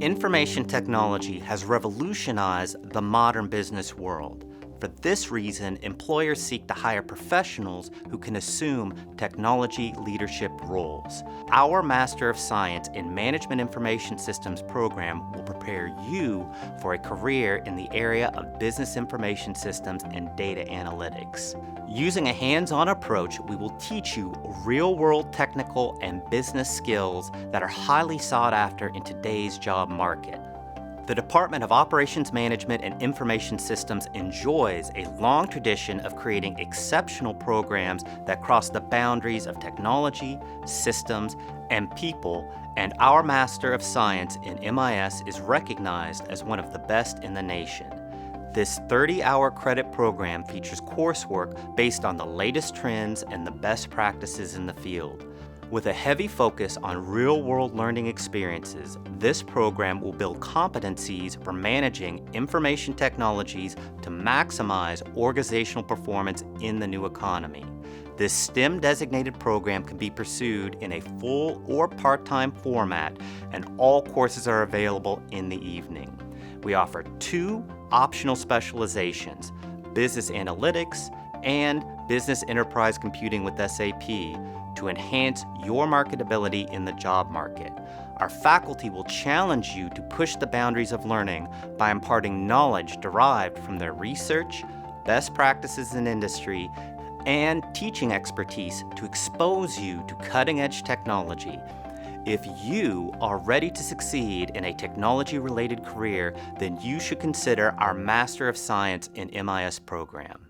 Information technology has revolutionized the modern business world. For this reason, employers seek to hire professionals who can assume technology leadership roles. Our Master of Science in Management Information Systems program will prepare you for a career in the area of business information systems and data analytics. Using a hands-on approach, we will teach you real-world technical and business skills that are highly sought after in today's job market. The Department of Operations Management and Information Systems enjoys a long tradition of creating exceptional programs that cross the boundaries of technology, systems, and people, and our Master of Science in MIS is recognized as one of the best in the nation. This 30-hour credit program features coursework based on the latest trends and the best practices in the field. With a heavy focus on real-world learning experiences, this program will build competencies for managing information technologies to maximize organizational performance in the new economy. This STEM-designated program can be pursued in a full or part-time format, and all courses are available in the evening. We offer 2 optional specializations, Business Analytics and Business Enterprise Computing with SAP, to enhance your marketability in the job market. Our faculty will challenge you to push the boundaries of learning by imparting knowledge derived from their research, best practices in industry, and teaching expertise to expose you to cutting-edge technology. If you are ready to succeed in a technology-related career, then you should consider our Master of Science in MIS program.